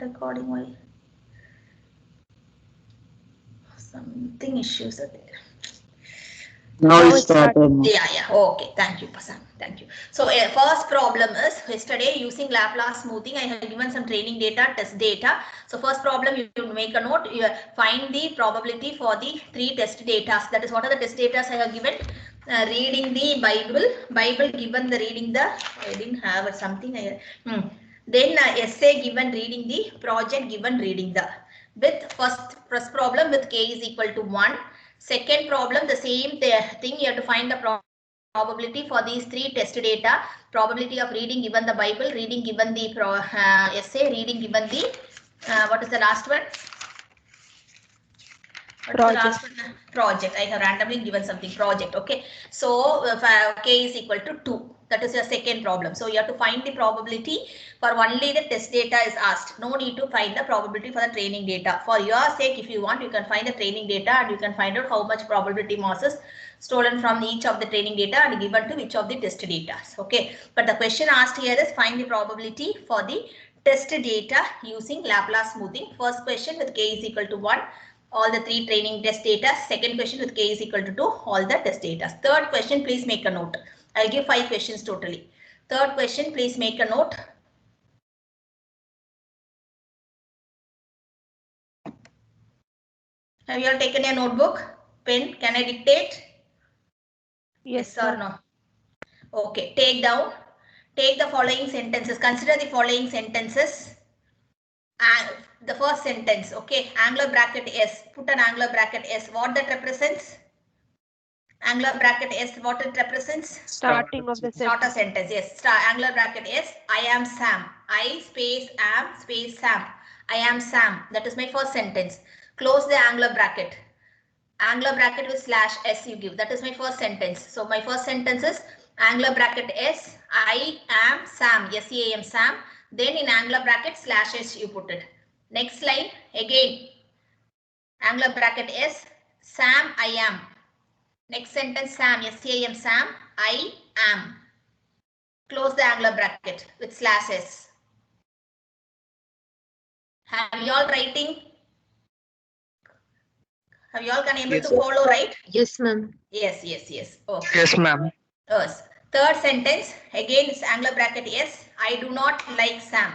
recording why something issues are there. Now it started. Yeah. Okay. Thank you, Pasam. Thank you. So, first problem is yesterday using Laplace smoothing. I have given some training data, test data. So, first problem you make a note. You find the probability for the 3 test data. That is, what are the test data I have given? Reading the Bible given the reading the. I didn't have something. Then essay given reading the, project given reading the. With first problem with k is equal to 1. Second problem, the same thing, you have to find the probability for these 3 test data. Probability of reading given the Bible, reading given the essay, reading given the, what is the last one? What's the last one? Project. I have randomly given something, project. Okay. So k is equal to 2. That is your second problem. So you have to find the probability for only the test data is asked. No need to find the probability for the training data. For your sake, if you want, you can find the training data and you can find out how much probability mass is stolen from each of the training data and given to which of the test data. Okay. But the question asked here is find the probability for the test data using Laplace smoothing. First question with k is equal to 1. All the 3 training test data. Second question with k is equal to 2. All the test data. Third question, please make a note. I'll give 5 questions totally. Third question, please make a note. Have you all taken a notebook? Pen? Can I dictate? Yes or no? Okay. Take down. Take the following sentences. Consider the following sentences. And the first sentence. Okay. Angular bracket S. Put an angular bracket S. What that represents? Angular bracket S, what it represents? Starting of the sentence. Start a sentence. Yes. Angular bracket S. I am Sam. I space am space Sam. I am Sam. That is my first sentence. Close the angular bracket. Angular bracket with slash S you give. That is my first sentence. So my first sentence is angular bracket S. I am Sam. S-A-M Sam. Then in angular bracket slash S you put it. Next line again. Angular bracket S. Sam I am. Next sentence Sam, S-A-M Sam, I am. Close the angular bracket with slash S. Have you all writing? Have you all been able to follow, right? Yes, ma'am. Yes. Okay. Yes, ma'am. Yes. Third sentence, again it's angular bracket S. I do not like Sam.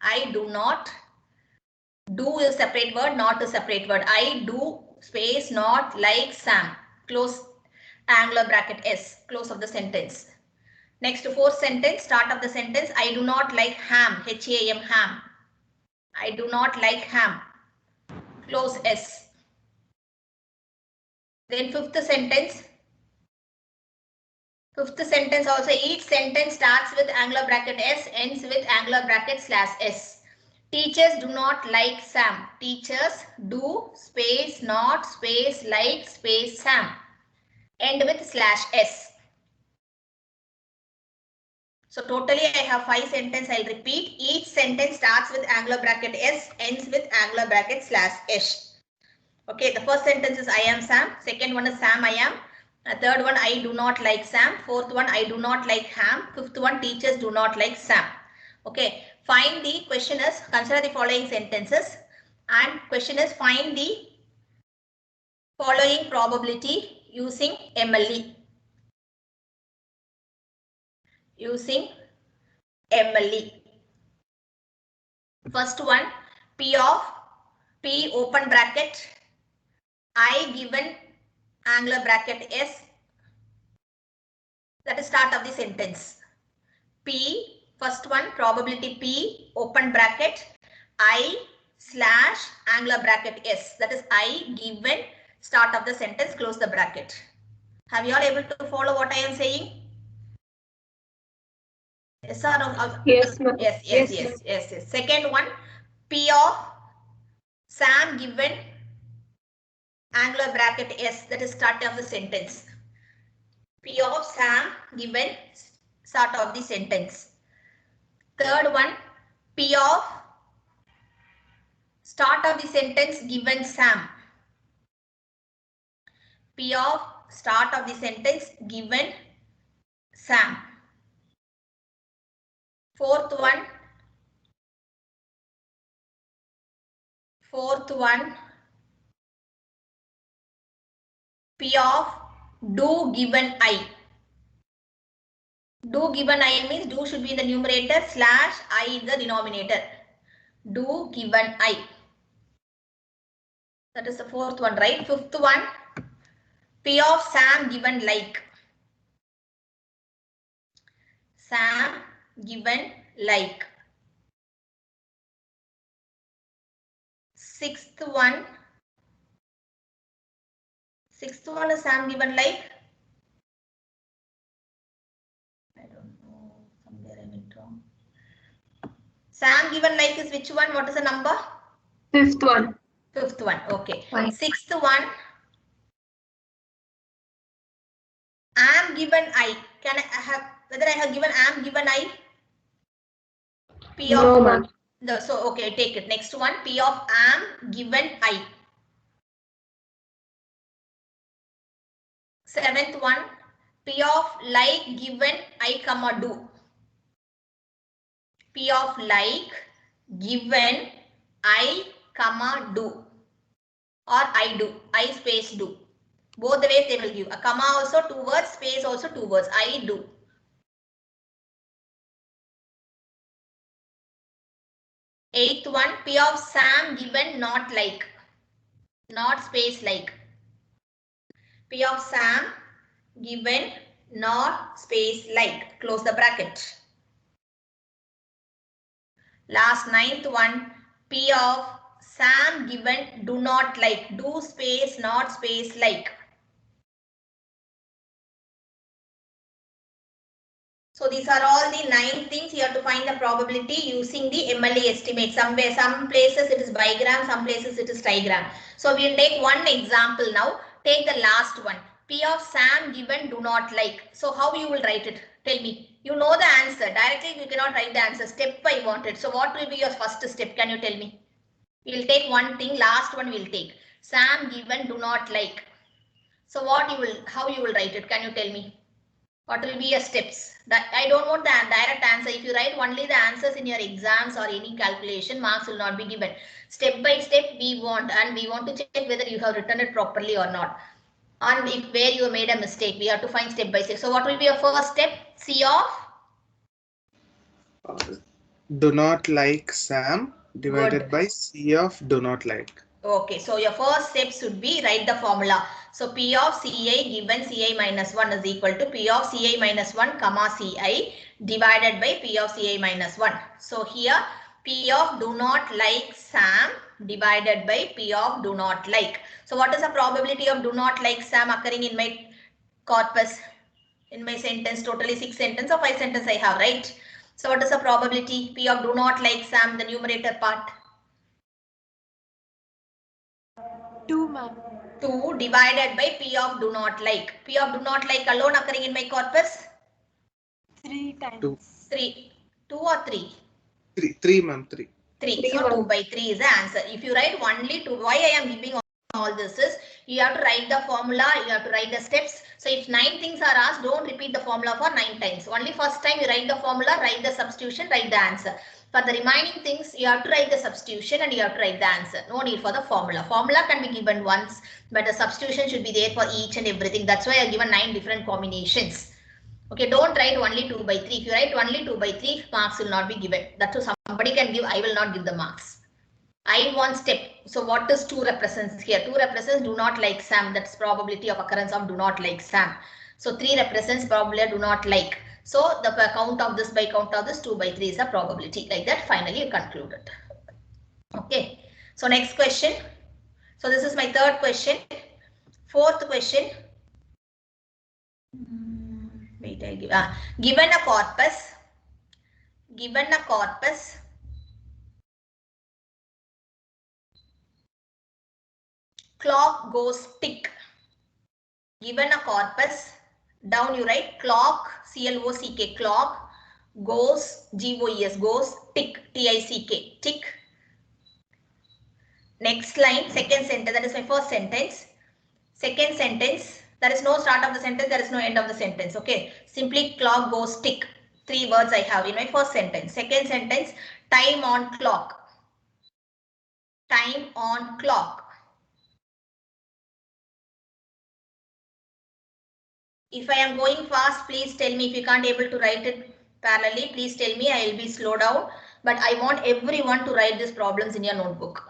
I do not. Do is separate word, not a separate word. I do space not like Sam. Close angular bracket S. Close of the sentence. Next, fourth sentence, start of the sentence. I do not like ham. H-A-M, ham. I do not like ham. Close S. Then fifth sentence. Fifth sentence also, each sentence starts with angular bracket S, ends with angular bracket slash S. Teachers do not like Sam. Teachers do space not space like space Sam. End with slash S. So totally I have 5 sentences. I'll repeat. Each sentence starts with angular bracket S, ends with angular bracket slash S. Okay, the first sentence is I am Sam. Second one is Sam I am. Third one, I do not like Sam. Fourth one, I do not like ham. Fifth one, teachers do not like Sam. Okay, find the question is consider the following sentences. And question is find the following probability using MLE. Using MLE. First one, P of P open bracket I given angular bracket S. That is start of the sentence. P, first one, probability P open bracket I slash angular bracket S. That is I given start of the sentence, close the bracket. Have you all able to follow what I am saying? Yes or no? Yes, ma'am. Yes. Second one, P of Sam given angular bracket S. That is start of the sentence. P of Sam given start of the sentence. Third one, P of start of the sentence given Sam. P of start of the sentence given Sam. Fourth one, Fourth one, P of do given I. Do given I means do should be in the numerator slash I in the denominator. Do given I. That is the fourth one, right? Fifth one, P of Sam given like. Sam given like. Sixth one is Sam given like. I don't know, somewhere I went wrong. Sam given like is which one? What is the number? Fifth one. Fifth one, okay. Fine. Sixth one, am given I. Can I have, whether I have given am given I? P No, of, ma'am. no, so okay, take it. Next one, P of am given I. Seventh one, P of like given I comma do. P of like given I comma do, or I do, I space do. Both the ways they will give. A comma also 2 words, space also 2 words. I do. Eighth one, P of Sam given not like, not space like. P of Sam given not space like. Close the bracket. Last ninth one, P of Sam given do not like. Do space not space like. So these are all the 9 things. You have to find the probability using the MLE estimate. Some places it is bigram, some places it is trigram. So we will take one example now. Take the last one. P of Sam given do not like. So how you will write it? Tell me. You know the answer. Directly you cannot write the answer. Step by wanted. So what will be your first step? Can you tell me? We will take one thing. Last one we will take. Sam given do not like. So how you will write it? Can you tell me? What will be your steps? That I don't want the direct answer. If you write only the answers in your exams or any calculation, marks will not be given. Step by step we want to check whether you have written it properly or not. And if where you made a mistake, we have to find step by step. So what will be your first step? C of? Do not like Sam divided by C of do not like. Okay, so your first step should be write the formula. So P of Ci given Ci minus 1 is equal to P of Ci minus 1 comma Ci divided by P of Ci minus 1. So here P of do not like Sam divided by P of do not like. So what is the probability of do not like Sam occurring in my corpus? In my sentence, totally 6 sentences or 5 sentences I have, right? So what is the probability? P of do not like Sam, the numerator part. 2, ma'am. 2 divided by P of do not like. P of do not like alone occurring in my corpus? 3 times. 2. 3. 2 or 3? 3, ma'am, 3. 3. So 2 by 3 is the answer. If you write only 2, why I am giving all this is, you have to write the formula, you have to write the steps. So if 9 things are asked, don't repeat the formula for 9 times. Only first time you write the formula, write the substitution, write the answer. For the remaining things, you have to write the substitution and you have to write the answer. No need for the formula. Formula can be given once, but the substitution should be there for each and everything. That's why I have given 9 different combinations. Okay, don't write only 2 by 3. If you write only 2 by 3, marks will not be given. That's what somebody can give. I will not give the marks. I want step. So what does 2 represents here? 2 represents do not like Sam. That's probability of occurrence of do not like Sam. So 3 represents probability do not like. So the count of this by count of this 2 by 3 is a probability. Like that, finally you conclude it. Okay. So next question. So this is my third question. Fourth question. Wait, I'll give. Given a corpus. Given a corpus. Clock goes tick. Given a corpus, down you write clock, C-L-O-C-K, clock goes, G-O-E-S, goes tick, T-I-C-K, tick. Next line, second sentence, that is my first sentence. Second sentence, there is no start of the sentence, there is no end of the sentence, okay. Simply clock goes tick. 3 words I have in my first sentence. Second sentence, time on clock. time on clock. If I am going fast, please tell me. If you can't able to write it parallelly, please tell me. I will be slow down. But I want everyone to write these problems in your notebook.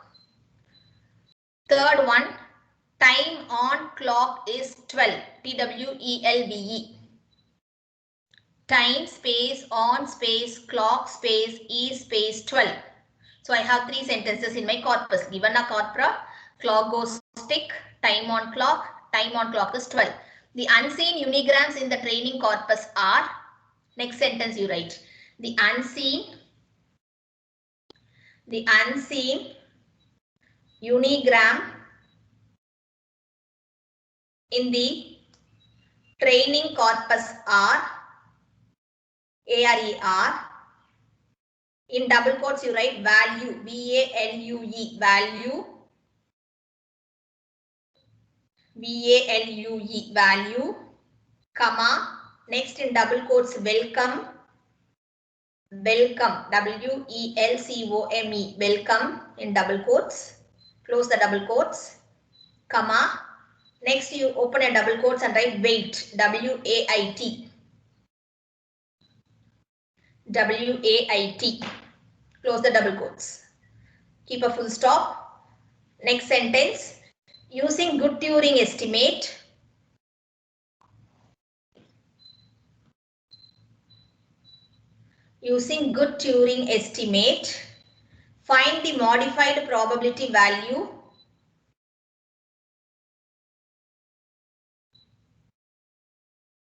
Third one, time on clock is 12. TWELBE. Time space on space clock space is space 12. So I have three sentences in my corpus. Given a corpora, clock goes tick, time on clock is 12. The unseen unigrams in the training corpus are, next sentence you write, the unseen unigram in the training corpus are, ARER, in double quotes you write value, VALUE, value, VALUE, value, comma, next in double quotes welcome, welcome, WELCOME, welcome in double quotes, close the double quotes, comma, next you open a double quotes and write wait, WAIT, WAIT, close the double quotes, keep a full stop. Next sentence, using good Turing estimate, find the modified probability value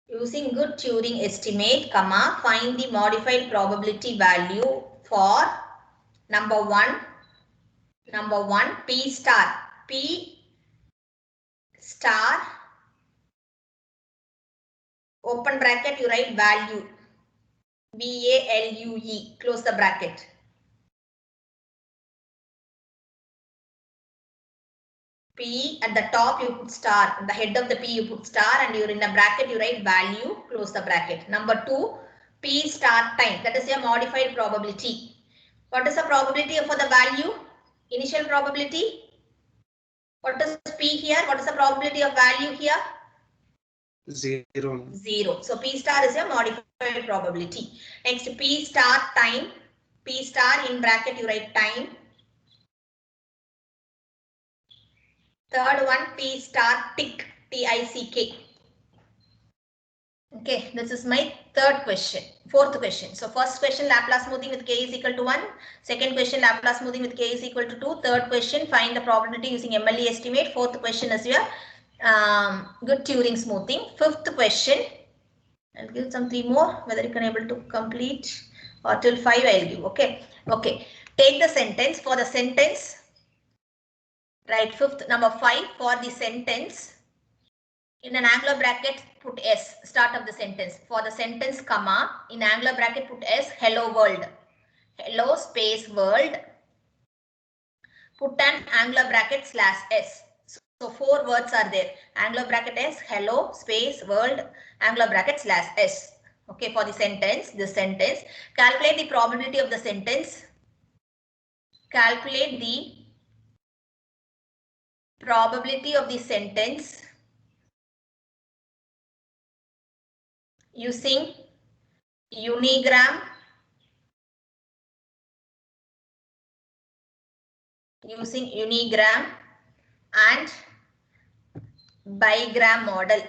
using good Turing estimate, comma, find the modified probability value for number one, P star, open bracket, you write value, VALUE, close the bracket. P at the top you put star, at the head of the P you put star, and you're in a bracket you write value, close the bracket. Number two, P start time, that is your modified probability. What is the probability for the value? Initial probability. What is P here? What is the probability of value here? 0. 0. So P star is your modified probability. Next, P start time. P star in bracket you write time. Third one, P star tick, TICK. Okay, this is my third question. Fourth question. So first question, Laplace smoothing with k is equal to 1. Second question, Laplace smoothing with k is equal to 2. Third question, find the probability using MLE estimate. Fourth question is your good Turing smoothing. Fifth question, I'll give some 3 more, whether you can able to complete, or till 5 I'll give. Okay. Okay. Take the sentence. For the sentence, right, fifth, number 5, for the sentence, in an angular bracket put S, start of the sentence. For the sentence, comma, in angular bracket put S, hello world. Hello space world. Put an angular bracket slash S. So 4 words are there. Angular bracket S, hello space world, angular bracket slash S. Okay, for the sentence, this sentence. Calculate the probability of the sentence. Calculate the probability of the sentence using unigram, and bigram model.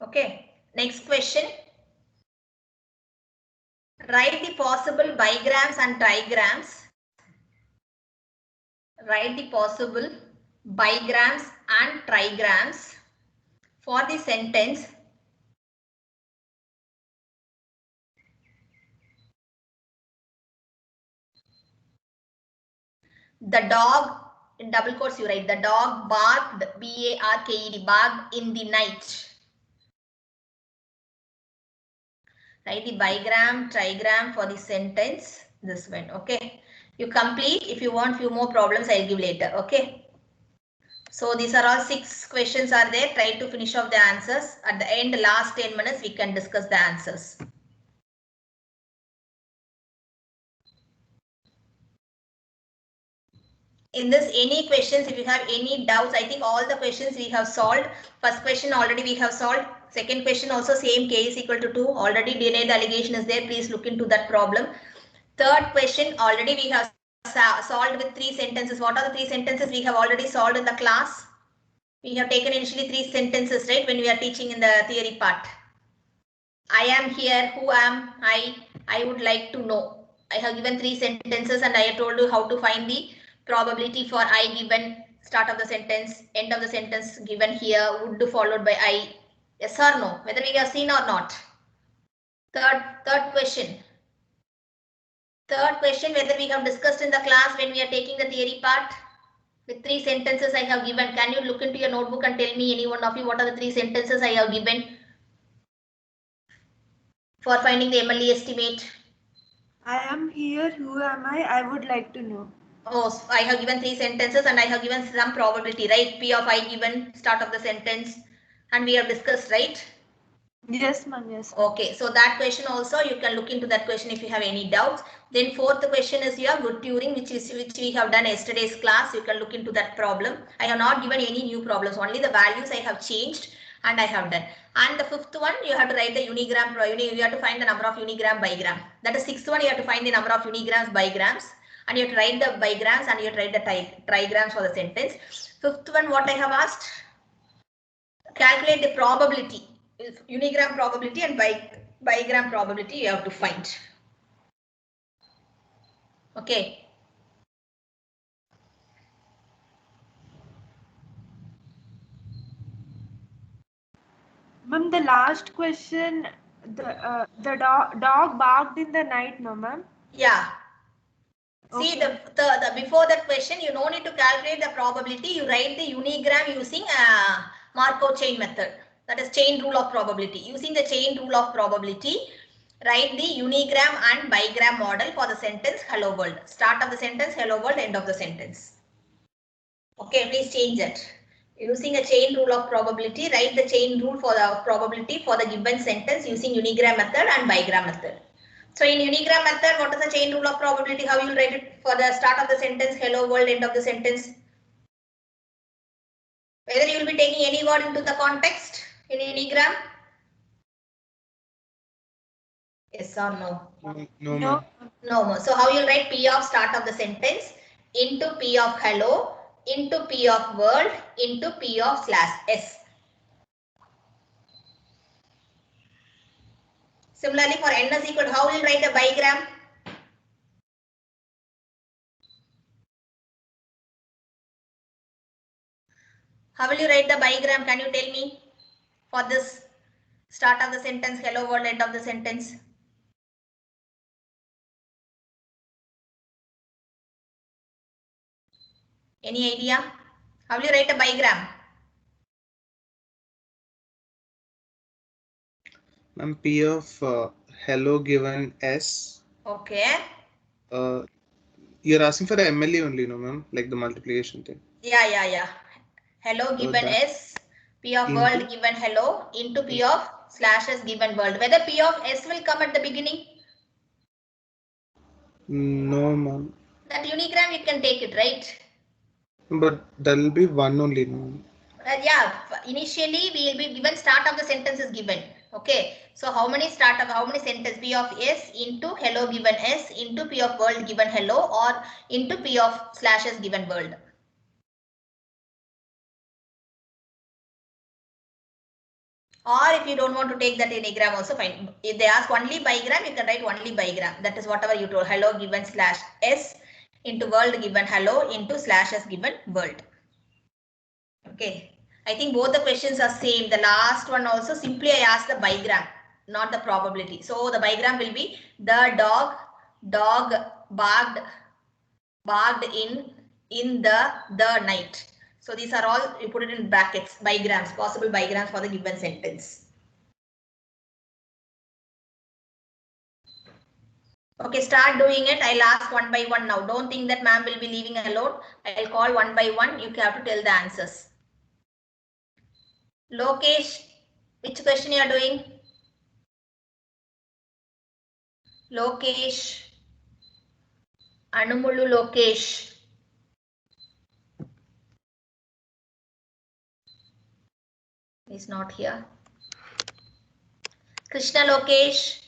Okay, next question. Write the possible bigrams and trigrams. Write the possible bigrams and trigrams for the sentence the dog, in double quotes you write, the dog barked, B-A-R-K-E-D, barked in the night. Write the bigram, trigram for the sentence. This one. Okay. You complete. If you want few more problems, I'll give later. Okay. So these are all 6 questions are there. Try to finish off the answers. At the end, last 10 minutes, we can discuss the answers. In this, any questions, if you have any doubts, I think all the questions we have solved. First question already we have solved. Second question also same, k is equal to 2. Already DNA the allegation is there. Please look into that problem. Third question already we have solved with 3 sentences. What are the 3 sentences we have already solved in the class? We have taken initially 3 sentences, right? When we are teaching in the theory part. I am here. Who am I? I would like to know. I have given 3 sentences and I have told you how to find the probability for I given start of the sentence, end of the sentence given here, would followed by I. Yes or no? Whether we have seen or not. Third question. Third question, whether we have discussed in the class when we are taking the theory part. With 3 sentences I have given. Can you look into your notebook and tell me, any one of you, what are the 3 sentences I have given for finding the MLE estimate? I am here. Who am I? I would like to know. Oh, I have given 3 sentences and I have given some probability, right? P of I given start of the sentence and we have discussed, right? Yes, ma'am. Yes. Okay, so that question also you can look into that question if you have any doubts. Then fourth question is your good Turing, which we have done yesterday's class. You can look into that problem. I have not given any new problems. Only the values I have changed and I have done. And the fifth one, you have to write the unigram. You have to find the number of unigram bigram. That is sixth one. You have to find the number of unigrams bigrams. And you have to write the bigrams and you have to write the trigrams for the sentence. Fifth one, what I have asked, calculate the probability, unigram probability and bigram probability you have to find. Okay. Ma'am, the last question, the dog barked in the night, no, ma'am? Yeah. See, Okay. the before that question, you no need to calculate the probability. You write the unigram using Markov chain method. That is chain rule of probability. Using the chain rule of probability, write the unigram and bigram model for the sentence hello world. Start of the sentence hello world, end of the sentence. Okay, please change it. Using a chain rule of probability, write the chain rule for the probability for the given sentence using unigram method and bigram method. So in unigram method, what is the chain rule of probability? How you will write it for the start of the sentence, hello world, end of the sentence? Whether you will be taking any word into the context in unigram? Yes or no? No, No. ma'am. No. So how you will write P of start of the sentence into P of hello into P of world into P of /s. Similarly, for n is equal to, how will you write a bigram? How will you write the bigram? Can you tell me for this start of the sentence, hello world, end of the sentence? Any idea? How will you write a bigram? Ma'am, P of hello given S. Okay. You're asking for the MLE only, no, ma'am? Like the multiplication thing. Yeah. Hello given that S, P of into- world given hello into P of /s given world. Whether P of S will come at the beginning? No, ma'am. That unigram you can take it, right? But there'll be one only, no. Yeah, initially we will be given start of the sentence is given. Okay, so how many sentence? P of S into hello given S into P of world given hello or into P of /s given world. Or if you don't want to take that anagram also fine. If they ask only bigram, you can write only bigram. That is whatever you told, hello given /s into world given hello into /s given world. Okay. I think both the questions are same. The last one also simply I asked the bigram, not the probability. So the bigram will be the dog barked in the night. So these are all, you put it in brackets, bigrams, possible bigrams for the given sentence. Okay, start doing it. I'll ask one by one now. Don't think that ma'am will be leaving alone. I'll call one by one. You have to tell the answers. Lokesh, which question you are doing? Lokesh. Anumulu Lokesh. He's not here. Krishna Lokesh.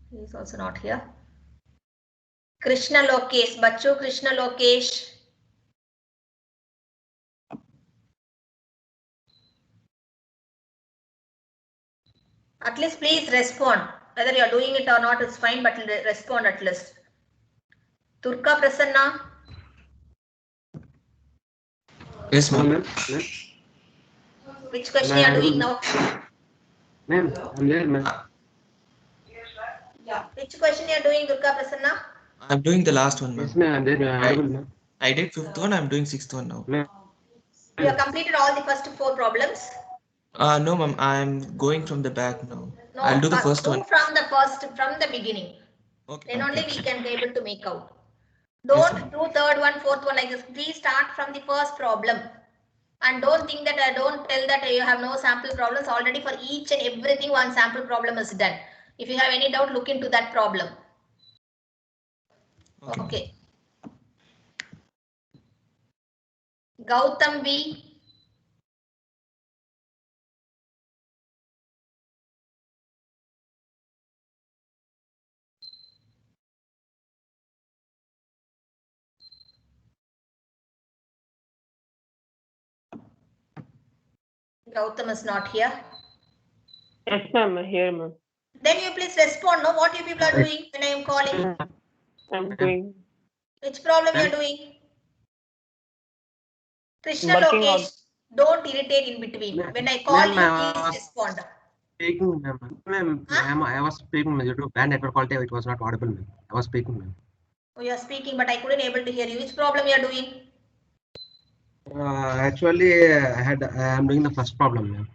He's also not here. Krishna Lokesh. Bachu Krishna Lokesh. At least please respond. Whether you are doing it or not, it's fine, but respond at least. Turka Prasanna. Yes, ma'am. Which question you are doing now? Ma'am, I'm there, ma'am. Which question you are doing, Durga Prasanna? I'm doing the last one, Yes, ma'am. ma'am, I'm there, ma'am. Right. Audible, ma'am. I did 5th one. I'm doing 6th one now. Ma'am. You have completed all the first 4 problems? No, ma'am. I'm going from the back now. No, I'll do the first do one. from the beginning. Okay. Then only Okay. we can be able to make out. Yes, Don't ma'am. do third one, fourth one like this. Please start from the first problem. And don't think that don't tell that you have no sample problems. Already for each and everything one sample problem is done. If you have any doubt, look into that problem. Okay. Gautam V. Gautam is not here. Yes, ma'am. Here, ma'am. Then you please respond. No, what you people are doing when I am calling? I'm doing. Which problem you are doing? Krishna Working on- Lokesh, don't irritate in between. Ma'am, When I call ma'am, you, please respond. Speaking, ma'am. Ma'am, Huh? ma'am, I was speaking, ma'am. Due to bad network quality, it was not audible, ma'am. I was speaking, ma'am. Oh, you are speaking, but I couldn't able to hear you. Which problem you are doing? Actually, I am doing the first problem, ma'am.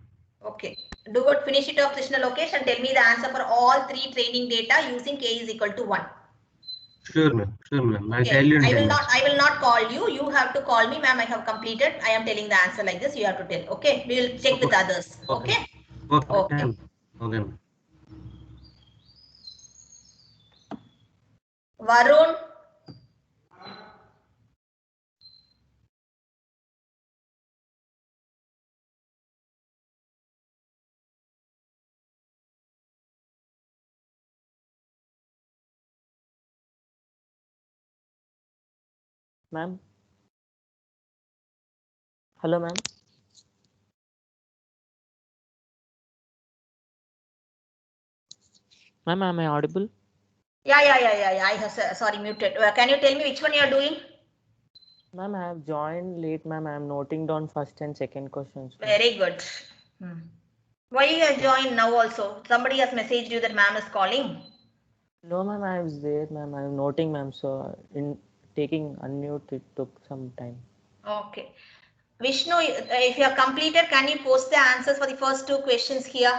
Okay. Do it, finish it off, Krishna Lokesh, and tell me the answer for all 3 training data using k is equal to 1. Sure, ma'am. Sure, ma'am. I'll Okay. tell you in 10 minutes. I will not call you. You have to call me, ma'am. I have completed. I am telling the answer like this. You have to tell. Okay. We will check with others. Okay. Okay. Okay. Ma'am. Okay, ma'am. Varun. Ma'am. Hello, ma'am. Ma'am, am I audible? Yeah. I have, sorry, muted. Can you tell me which one you are doing? Ma'am, I have joined late, ma'am. I am noting down first and second questions. Ma'am. Very good. Why you have joined now also? Somebody has messaged you that ma'am is calling. No, ma'am, I was there, ma'am. I am noting, ma'am. So, in taking unmute, it took some time. Okay. Vishnu, if you have completed, can you post the answers for the first 2 questions here?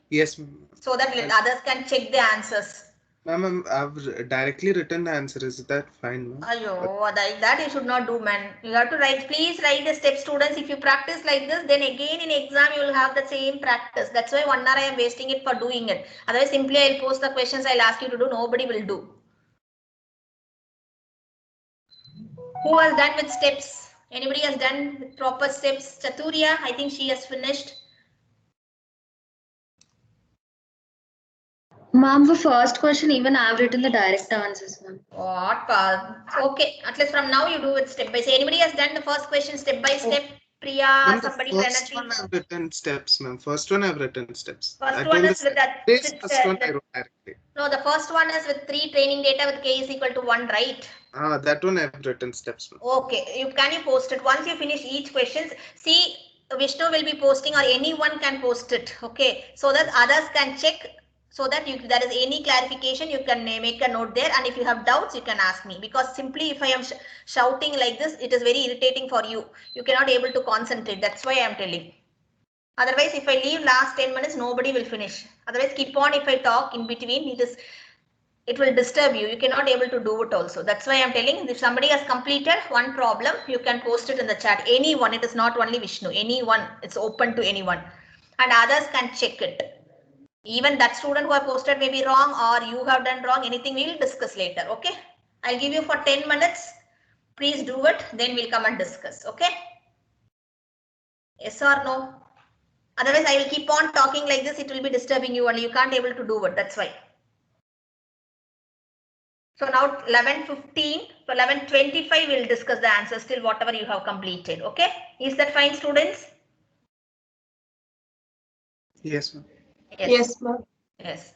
Yes, ma'am. So that others can check the answers. Ma'am, I've directly written the answer. Is that fine, ma'am? Ayo, that you should not do, man. You have to write, please write the step, students. If you practice like this, then again in exam you will have the same practice. That's why 1 hour I am wasting it for doing it. Otherwise, simply I'll post the questions I'll ask you to do. Nobody will do. Who has done with steps? Anybody has done with proper steps? Chaturya, I think she has finished. Ma'am, for first question, even I've written the direct answers, ma'am. What? Okay, at least from now you do it step by step. Anybody has done the first question step by step? Priya, Ma'am, somebody, the first Pranati. one I've written steps, ma'am. First one I've written steps. First one is with that. First one I wrote directly. No, the first one is with 3 training data with k is equal to 1, right? That one I've written steps, ma'am. Okay, can you post it once you finish each questions? See, Vishnu will be posting or anyone can post it. Okay, so that others can check. So that if there is any clarification, you can make a note there. And if you have doubts, you can ask me. Because simply if I am shouting like this, it is very irritating for you. You cannot able to concentrate. That's why I am telling. Otherwise, if I leave last 10 minutes, nobody will finish. Otherwise, keep on. If I talk in between, it will disturb you. You cannot able to do it also. That's why I'm telling, if somebody has completed one problem, you can post it in the chat. Anyone, it is not only Vishnu, anyone, it's open to anyone. And others can check it. Even that student who have posted may be wrong or you have done wrong, anything we will discuss later. Okay. I'll give you for 10 minutes. Please do it. Then we'll come and discuss. Okay. Yes or no? Otherwise, I will keep on talking like this. It will be disturbing you only. You can't able to do it. That's why. So now 11:15, so 11:25 we'll discuss the answers till whatever you have completed. Okay. Is that fine, students? Yes, ma'am. Yes, ma'am. Yes.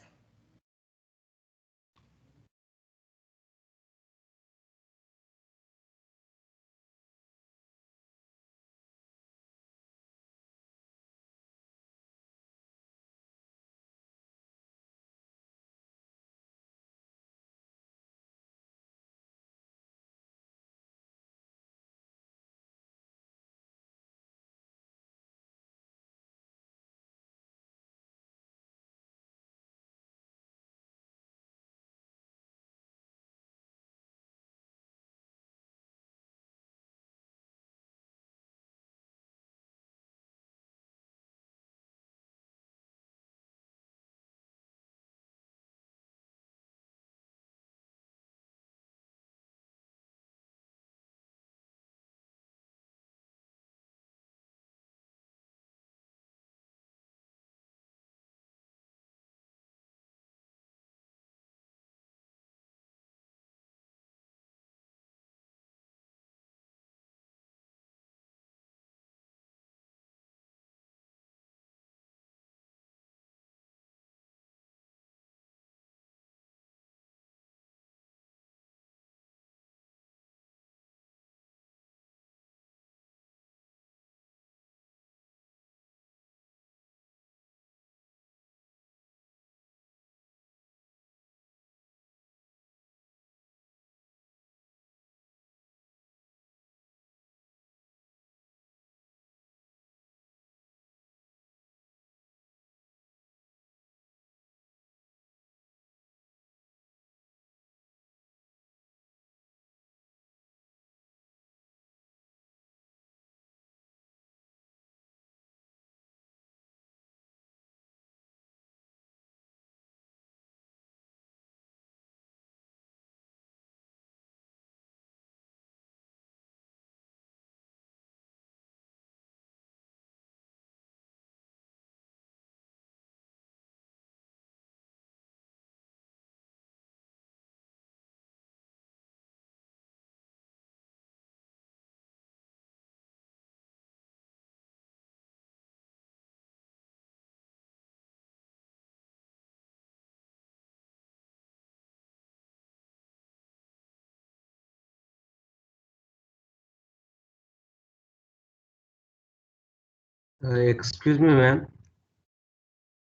Excuse me, ma'am.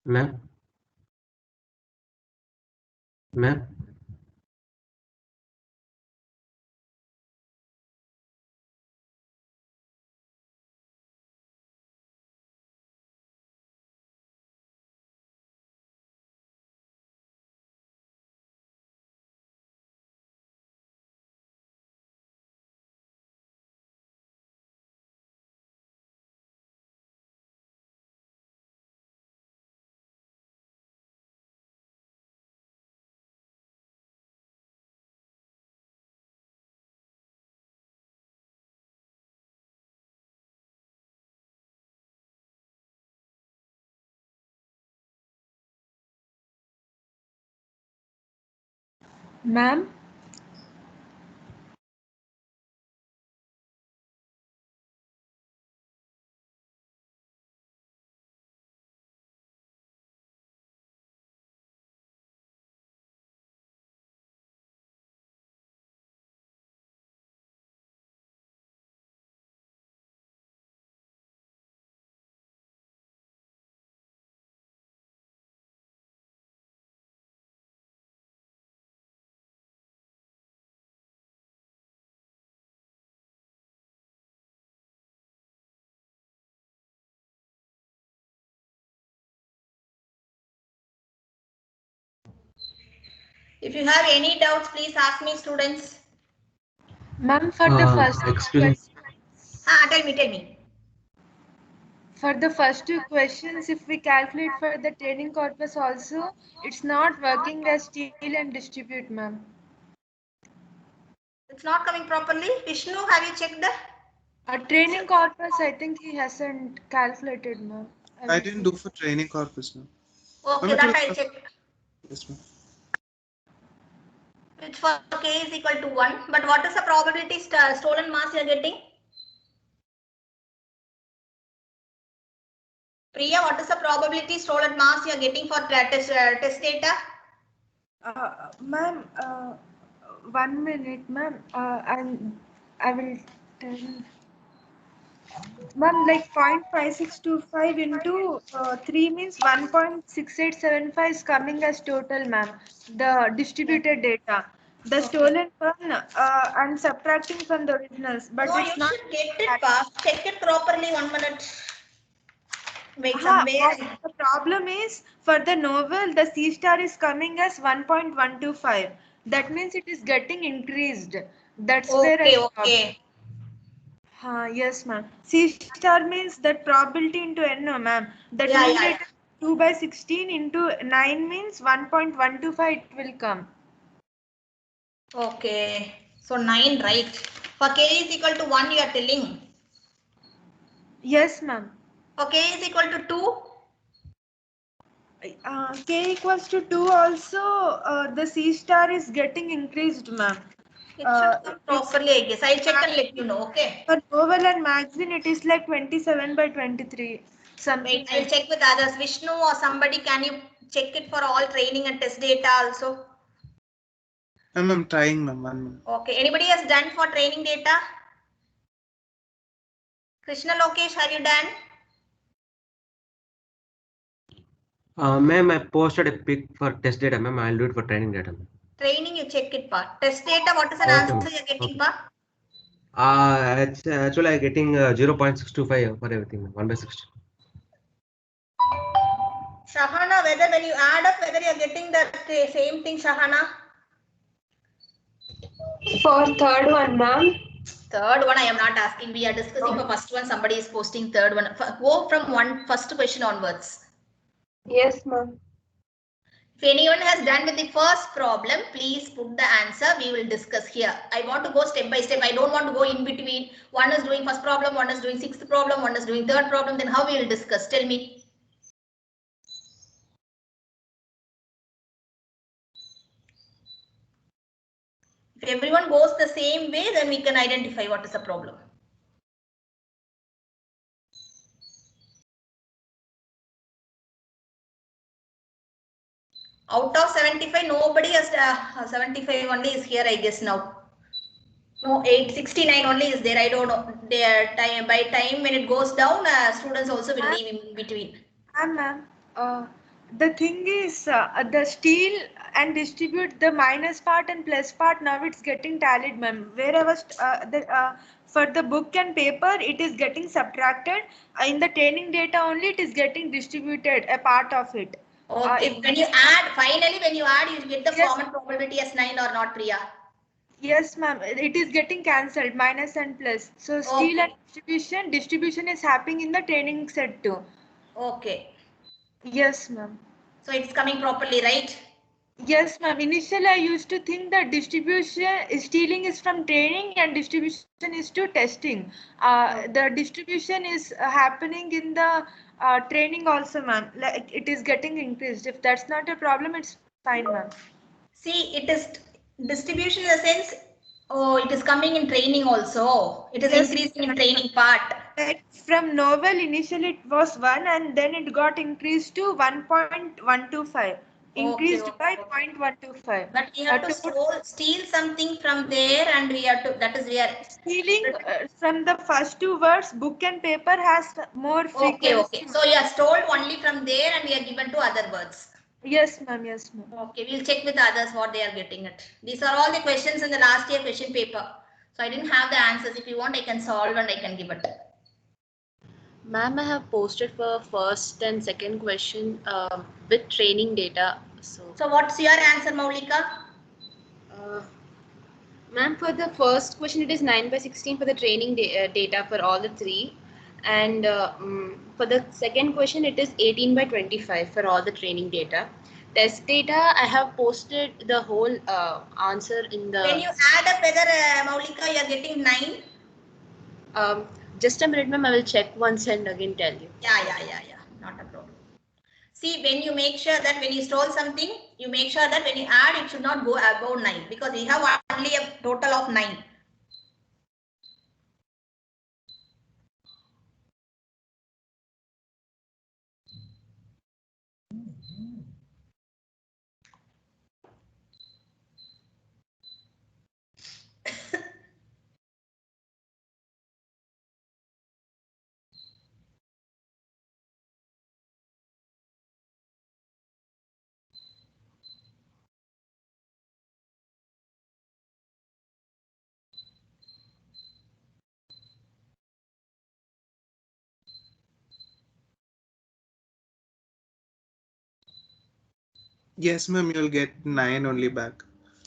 Ma'am. Ma'am. If you have any doubts, please ask me, students. Ma'am, for the first excuse me. Tell me. For the first two questions, if we calculate for the training corpus also, it's not working as steal and distribute, ma'am. It's not coming properly. Vishnu, have you checked the? A training corpus, I think he hasn't calculated, ma'am. I didn't do for training corpus, ma'am. Okay, Ma'am, that it I'll was- check. Yes, ma'am. It's for k is equal to 1. But what is the probability stolen mass you are getting? Priya, what is the probability stolen mass you are getting for test data? Ma'am, 1 minute, ma'am. I will tell. Ma'am, like 0.5625 into 3 means 1.6875 is coming as total, ma'am. The distributed data. The stolen one, I'm subtracting from the originals, but No, it's you not. should get it fast. Check it properly. 1 minute. Wait, somewhere. The problem is for the novel, the C star is coming as 1.125. That means it is getting increased. That's where I stopped. Okay. Yes, ma'am. C star means that probability into N, no, ma'am. The Yeah, numerator 2 by 16 into 9 means 1.125 it will come. Okay. So 9, right? For k is equal to 1, you are telling. Yes, ma'am. For k is equal to 2. K equals to 2 also, the C star is getting increased, ma'am. It should come properly, I guess. I'll check and let you know. Okay. For novel and magazine, it is like 27 by 23. Something. Wait, I'll check with others. Vishnu or somebody, can you check it for all training and test data also? I'm trying, ma'am. 1 minute. Okay. Anybody has done for training data? Krishna Lokesh, have you done? Ma'am, I posted a pic for test data, ma'am. I'll do it for training data, ma'am. Training, you check it, pa. Test data, what is an Okay, answer ma'am. you're getting, Okay. pa? It's actually I'm getting 0.625 for everything, ma'am. 1 by 60. Shahana, whether when you add up, whether you're getting the same thing, Shahana? For third one, ma'am. Third one, I am not asking. We are discussing for first one. Somebody is posting third one. Go from first question onwards. Yes, ma'am. If anyone has done with the first problem, please put the answer. We will discuss here. I want to go step by step. I don't want to go in between. One is doing first problem, one is doing sixth problem, one is doing third problem. Then how we will discuss? Tell me. If everyone goes the same way, then we can identify what is the problem. Out of 75, nobody has 75 only is here, I guess now. No, 869 only is there. I don't know. Their time by time when it goes down, students also will leave in between. Ma'am, the thing is, the steal and distribute the minus part and plus part, now it's getting tallied, ma'am. Where I was for the book and paper, it is getting subtracted. In the training data only, it is getting distributed, a part of it. Okay. When you add, finally when you add, you get the Yes. common probability as 9 or not, Priya? Yes, ma'am. It is getting cancelled, minus and plus. So steal and distribution is happening in the training set too. Okay. Yes, ma'am. So it's coming properly, right? Yes, ma'am. Initially, I used to think that stealing is from training and distribution is to testing. The distribution is happening in the training also, ma'am. Like it is getting increased. If that's not a problem, it's fine, ma'am. See, it is distribution in the sense, oh, it is coming in training also. It is increasing in training part. Like from novel, initially it was 1 and then it got increased to 1.125. Increased by 0.125. But we have to steal something from there and we have to, that is we are Stealing from the first two words, book and paper has more frequency. Okay. So you are told only from there and we are given to other words. Yes, ma'am. Yes, ma'am. Okay, we'll check with others what they are getting it. These are all the questions in the last year question paper. So I didn't have the answers. If you want, I can solve and I can give it. Ma'am, I have posted for first and second question with training data. So what's your answer, Maulika? Ma'am, for the first question, it is 9 by 16 for the training data for all the three. And for the second question, it is 18 by 25 for all the training data. Test data, I have posted the whole answer in the... When you add up whether, Maulika, you are getting 9? Just a minute, ma'am. I will check once and again tell you. Yeah. Not a problem. See, when you make sure that when you store something, you make sure that when you add, it should not go above 9 because we have only a total of 9. Yes, ma'am, you'll get 9 only back.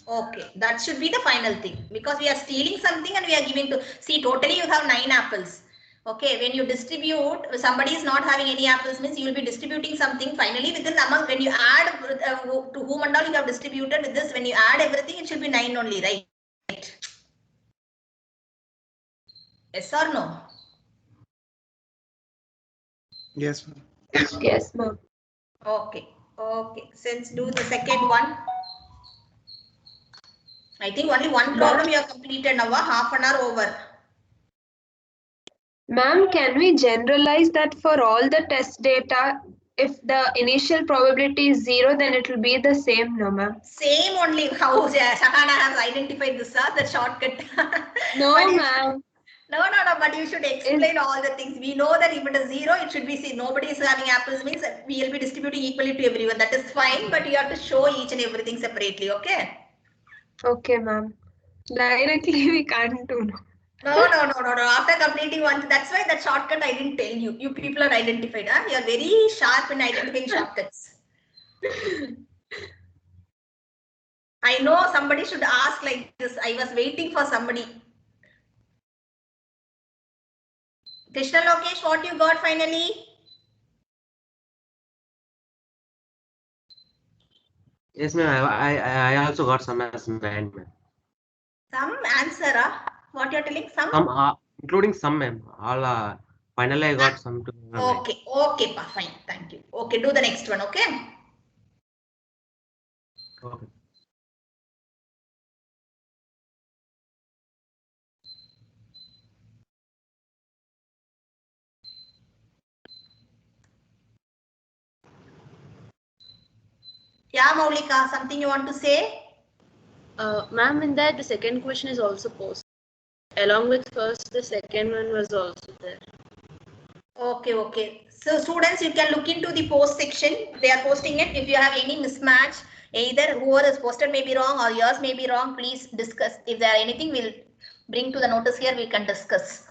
Okay, that should be the final thing because we are stealing something and we are giving to, see, totally you have 9 apples. Okay, when you distribute, somebody is not having any apples means you will be distributing something finally within among, when you add to whom and all you have distributed with this, when you add everything, it should be 9 only, right? Yes or no? Yes, ma'am. Yes, ma'am. Okay, since do the second one. I think only one problem you have completed now, half an hour over. Ma'am, can we generalize that for all the test data, if the initial probability is 0, then it will be the same, no, ma'am? Same only how Shahana has identified this, the shortcut. No, ma'am. No, but you should explain all the things. We know that if it is 0, it should be, see, nobody is having apples means we will be distributing equally to everyone. That is fine, but you have to show each and everything separately, okay? Okay, ma'am. Directly we can't do, no. No. After completing one, that's why that shortcut I didn't tell you. You people are identified, huh? You are very sharp in identifying shortcuts. I know somebody should ask like this. I was waiting for somebody. Krishna Lokesh, what you got finally? Yes, ma'am. I also got some as 9, ma'am. Some answer, what you're telling? Some? Some, including some, ma'am. All, finally, I got some to 9. Okay, fine. Thank you. Okay, do the next one, okay? Okay. Yeah, Maulika, something you want to say? Ma'am, in that the second question is also posted. Along with first, the second one was also there. Okay. So students, you can look into the post section. They are posting it. If you have any mismatch, either whoever is posted may be wrong or yours may be wrong, please discuss. If there are anything, we'll bring to the notice here, we can discuss.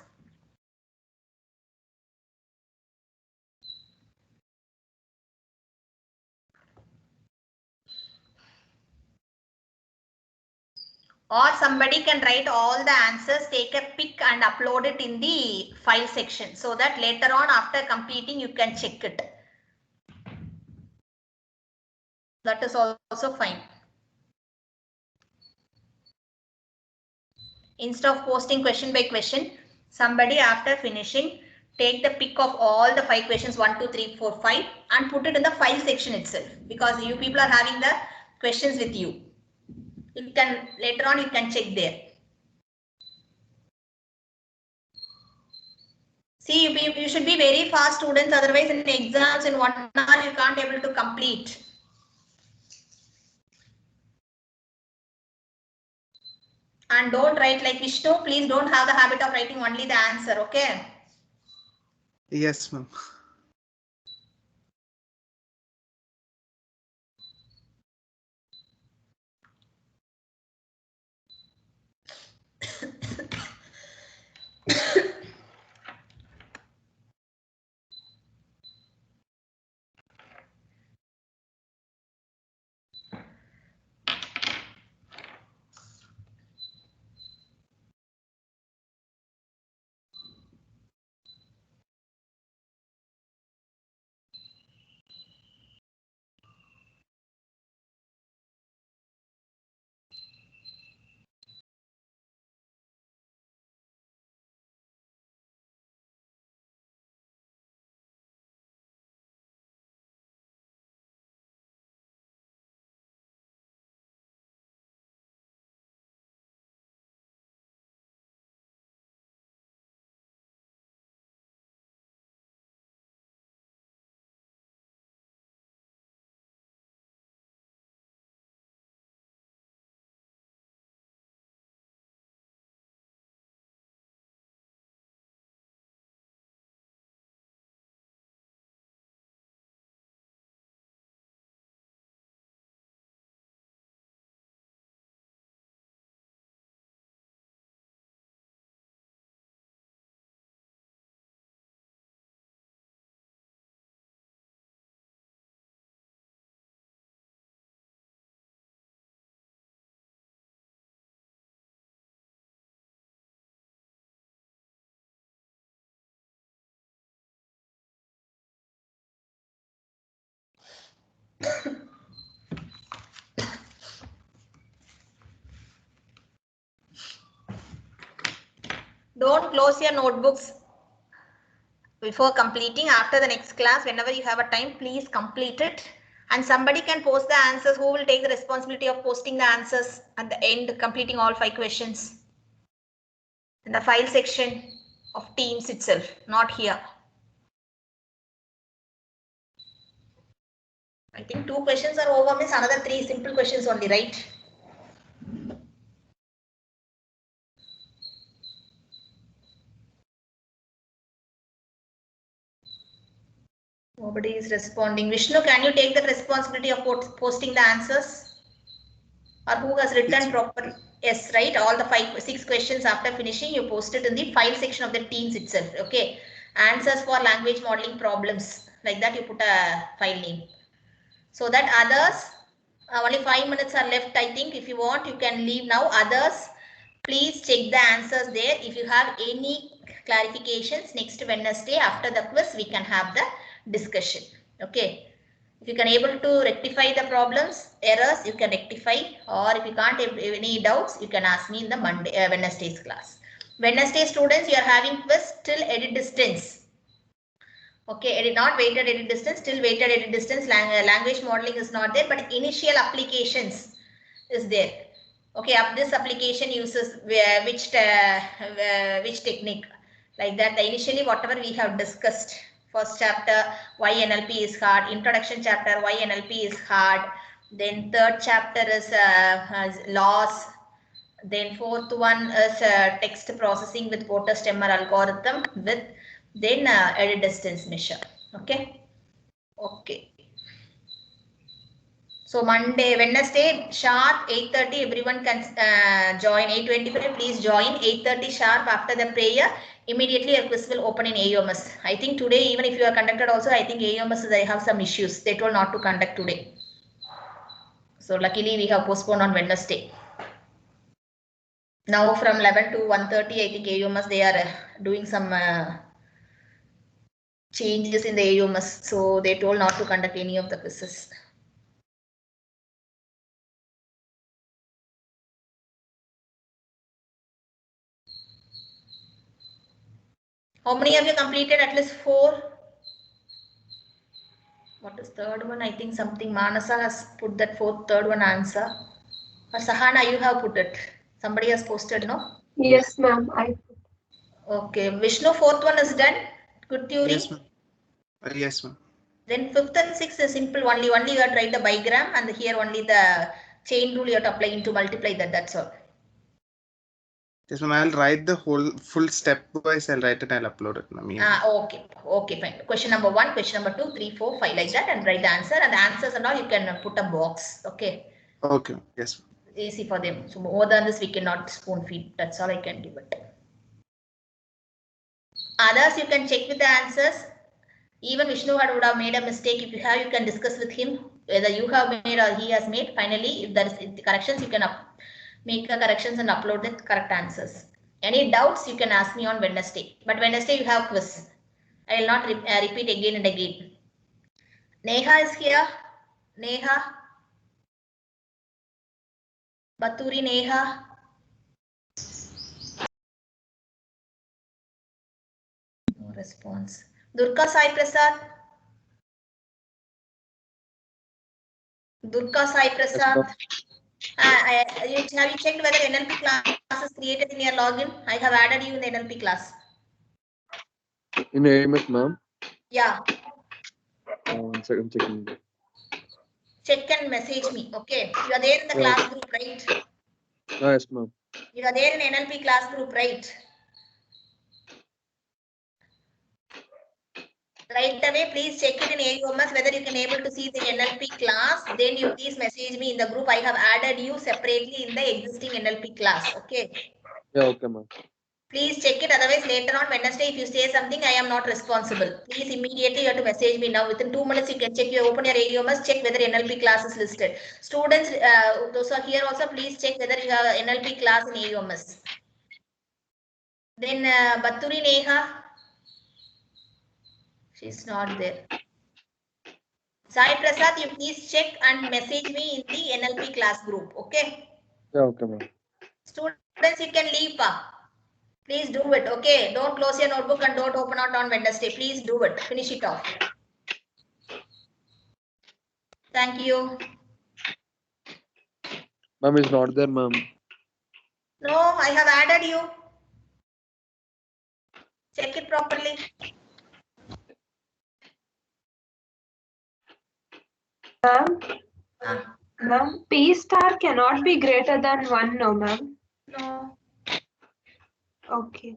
Or somebody can write all the answers, take a pic and upload it in the file section so that later on after completing you can check it. That is also fine. Instead of posting question by question, somebody after finishing take the pic of all the 5 questions 1, 2, 3, 4, 5 and put it in the file section itself because you people are having the questions with you. You can later on you can check there. See, you should be very fast students, otherwise in exams in 1 hour you can't able to complete. And don't write like Vishnu, please don't have the habit of writing only the answer, okay? Yes, ma'am. Don't close your notebooks before completing. After the next class, whenever you have a time, please complete it. And somebody can post the answers. Who will take the responsibility of posting the answers at the end, completing all 5 questions in the file section of Teams itself, not here. I think 2 questions are over, means another 3 simple questions only, right? Nobody is responding. Vishnu, can you take the responsibility of posting the answers? Or who has written properly? Yes, right. All the 6 questions after finishing, you post it in the file section of the Teams itself. Okay. Answers for language modeling problems. Like that, you put a file name. So that others, only 5 minutes are left. I think if you want, you can leave now. Others, please check the answers there. If you have any clarifications, next Wednesday after the quiz, we can have the discussion. Okay. If you can able to rectify the problems, errors, you can rectify, or if you can't have any doubts, you can ask me in the Wednesday's class. Wednesday students, you are having quiz till edit distance. Okay, not weighted edit distance, still weighted edit distance. Language modeling is not there, but initial applications is there. Okay, this application uses which technique, like that. Initially, whatever we have discussed. First chapter, why NLP is hard. Introduction chapter, why NLP is hard. Then third chapter is laws. Then fourth one is text processing with Porter-Stemmer algorithm with then edit distance measure. Okay. Okay. So Wednesday sharp 8:30. Everyone can join. 8:25. Please join 8:30 sharp after the prayer. Immediately a quiz will open in AUMS. I think today, even if you are conducted also, I think AUMS they have some issues. They told not to conduct today. So luckily we have postponed on Wednesday. Now from 11 to 1:30, I think AUMS they are doing some changes in the AUMS. So they told not to conduct any of the quizzes. How many of you completed at least 4? What is third one? I think something Manasa has put that third one answer. Or Sahana, you have put it. Somebody has posted, no? Yes, ma'am. Okay. Vishnu, fourth one is done. Good theory. Yes, ma'am. Yes, ma'am. Then fifth and sixth is simple. Only you have to write the bigram, and here only the chain rule you have to apply into multiply that. That's all. Yes, ma'am. I'll write the whole full stepwise. I'll write it. I'll upload it, ma'am. Okay. Okay, fine. Question number 1, question number 2, 3, 4, 5 like that, and write the answer. And the answers and all you can put a box. Okay. Okay. Yes. Easy for them. So more than this, we cannot spoon feed. That's all I can give it. Others, you can check with the answers. Even Vishnu would have made a mistake. If you have, you can discuss with him whether you have made or he has made. Finally, if there is corrections, you can make the corrections and upload the correct answers. Any doubts, you can ask me on Wednesday. But Wednesday, you have quiz. I will not repeat again and again. Neha is here. Neha. Baturi Neha. No response. Durga Sai Prasad. Durga Sai Prasad. Have you checked whether NLP class is created in your login? I have added you in the NLP class. In AMS, ma'am? Yeah. 1 second, checking. Check and message me. Okay. You are there in the class group, right? Yes, ma'am. You are there in NLP class group, right? Right away, please check it in AUMS whether you can able to see the NLP class. Then you please message me in the group. I have added you separately in the existing NLP class. Okay. Yeah, okay, ma'am. Please check it. Otherwise, later on Wednesday, if you say something, I am not responsible. Please immediately you have to message me now. Within 2 minutes, you can check. You open your AUMS, check whether NLP class is listed. Students, those are here also, please check whether you have NLP class in AUMS. Then Baturi Neha. She's not there. Sai Prasad, you please check and message me in the NLP class group. Okay. Yeah, okay, ma'am. Students, you can leave. Pa. Please do it. Okay. Don't close your notebook and don't open out on Wednesday. Please do it. Finish it off. Thank you. Ma'am is not there, ma'am. No, I have added you. Check it properly. Ma'am, P star cannot be greater than 1, no, ma'am. No. Okay.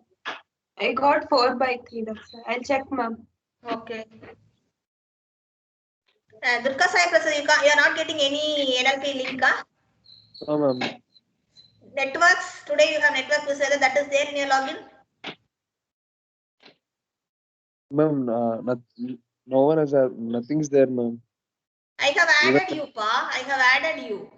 I got 4/3. That's why. I'll check, ma'am. Okay. Durga Sai Prasad, you are not getting any NLP link. No, ma'am. Networks, today you have network whether that is there in your login. Ma'am, no one has, nothing's there, ma'am. I have added you, Pa. I have added you.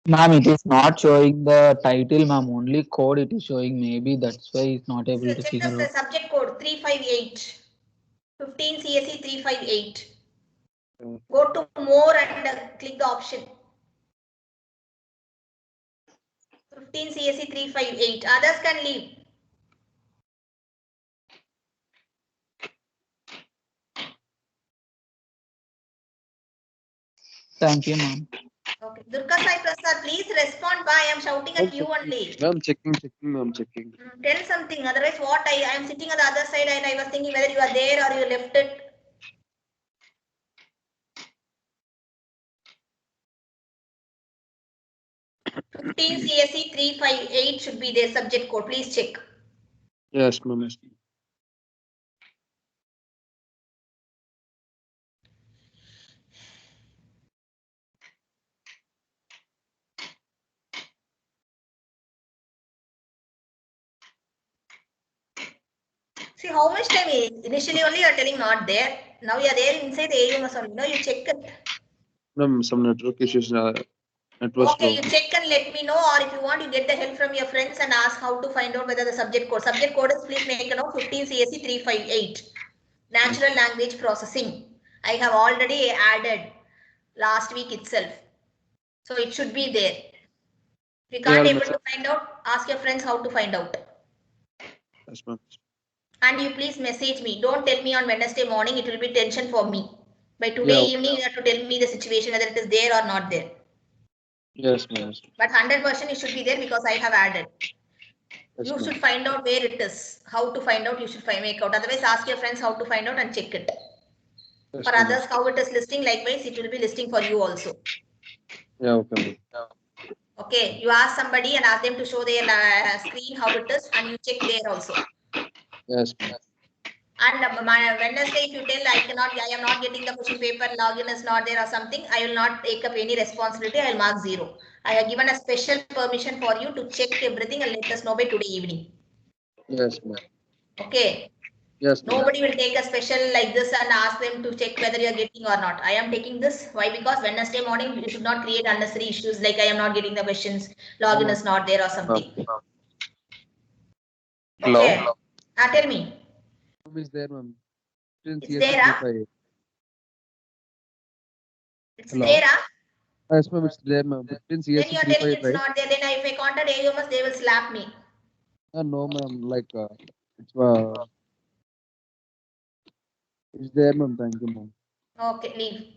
Ma'am, it is not showing the title, ma'am. Only code it is showing. Maybe that's why it's not able to Check figure the out. subject code 358. 15 CSE 358. Go to more and click the option. 15 CSE 358. Others can leave. Thank you, ma'am. Okay. Durga Sai Prasad, please respond. I am shouting at you only. Ma'am, checking, ma'am, checking. Tell something. Otherwise, what I am sitting on the other side and I was thinking whether you are there or you left it. CSE 358 should be their subject code. Please check. Yes, ma'am. Yes. See how much time initially only you are telling not there. Now you are there inside the AUMS only. No, you check it. Ma'am, some network issues. Network Okay, slow. you check and let me know, or if you want, you get the help from your friends and ask how to find out whether the subject code. Subject code is, please make a note, 15 CSE 358. Natural language processing. I have already added last week itself. So it should be there. If you can't able to find out, ask your friends how to find out. Yes, ma'am. And you please message me. Don't tell me on Wednesday morning. It will be tension for me. By today evening, you have to tell me the situation, whether it is there or not there. Yes, ma'am. But 100% it should be there because I have added. Yes, You should find out where it is. How to find out, you should make out. Otherwise, ask your friends how to find out and check it. Yes, For others, how it is listing, likewise, it will be listing for you also. Yeah, okay. Okay, you ask somebody and ask them to show their screen how it is, and you check there also. Yes, ma'am. And Wednesday, if you tell I am not getting the question paper, login is not there or something, I will not take up any responsibility. I will mark 0. I have given a special permission for you to check everything and let us know by today evening. Yes, ma'am. Okay. Yes, ma'am. Nobody will take a special like this and ask them to check whether you are getting or not. I am taking this. Why? Because Wednesday morning you should not create unnecessary issues like I am not getting the questions, login is not there or something. Okay. Hello. Tell me. Is there, ma'am? It's there, huh? It's there, huh? Yes, ma'am, it's there, ma'am. Then you are telling it's not there. Then if I contact AUMS, they will slap me. No, ma'am. Like, it's there, ma'am. Thank you, ma'am. Okay, leave.